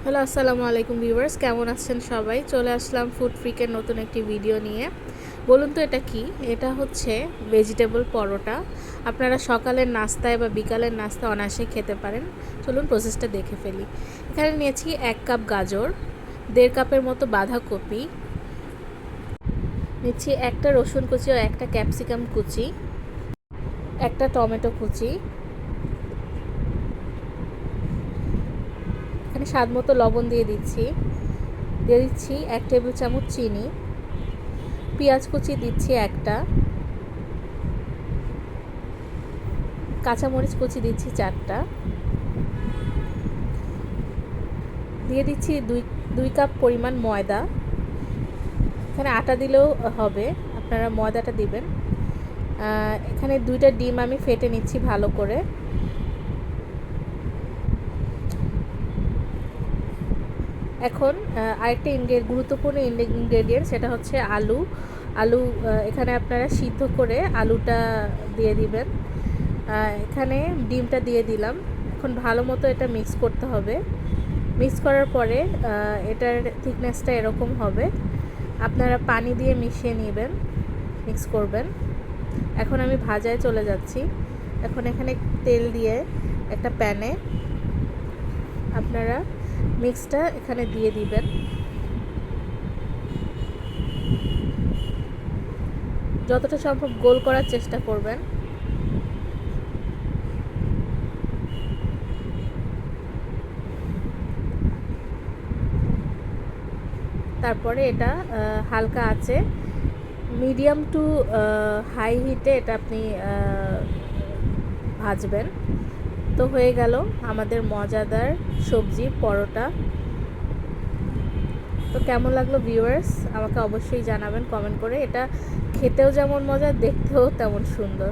Hello, আসসালামু আলাইকুম viewers, কেমন আছেন সবাই? চলে আসলাম ফুড ফ্রিকের নতুন একটি ভিডিও নিয়ে। বলুন তো এটা কি? এটা হচ্ছে ভেজিটেবল পরোটা। আপনারা সকালের নাস্তায় বা বিকালের নাস্তায় অনায়াসে খেতে পারেন। চলুন প্রসেসটা দেখে ফেলি। এখানে নিয়েছি 1 কাপ গাজর, 1.5 কাপের মতো বাঁধাকপি, নিচ্ছি একটা রসুন কুচি ও একটা ক্যাপসিকাম কুচি, একটা টমেটো কুচি, এখানে স্বাদ মতো লবণ দিয়ে দিচ্ছি 1 টেবিল চামচ চিনি, পেঁয়াজ কুচি দিচ্ছি একটা, কাঁচামরিচ কুচি দিচ্ছি 4টা, দিয়ে দিচ্ছি দুই কাপ পরিমাণ ময়দা। এখানে আটা দিলেও হবে, আপনারা ময়দাটা দিবেন। এখানে 2টা ডিম আমি ফেটে নিচ্ছি ভালো করে। এখন আরেকটা গুরুত্বপূর্ণ ইনগ্রেডিয়েন্ট, সেটা হচ্ছে আলু। এখানে আপনারা সিদ্ধ করে আলুটা দিয়ে দিবেন। এখানে ডিমটা দিয়ে দিলাম। এখন ভালো মতো এটা মিক্স করতে হবে। মিক্স করার পরে এটার থিকনেসটা এরকম হবে। আপনারা পানি দিয়ে মিশিয়ে নেবেন, মিক্স করবেন। এখন আমি ভাজায় চলে যাচ্ছি। এখন এখানে তেল দিয়ে একটা প্যানে আপনারা মিক্সটা এখানে দিয়ে দিবেন। যতটা সম্ভব গোল করার চেষ্টা করবেন। তারপরে এটা হালকা আছে মিডিয়াম টু হাই হিটে এটা আপনি ভাজবেন। তো হয়ে গেল আমাদের মজাদার সবজি পরোটা। তো কেমন লাগলো ভিউয়ার্স, আমাকে অবশ্যই জানাবেন কমেন্ট করে। এটা খেতেও যেমন মজা, দেখতেও তেমন সুন্দর।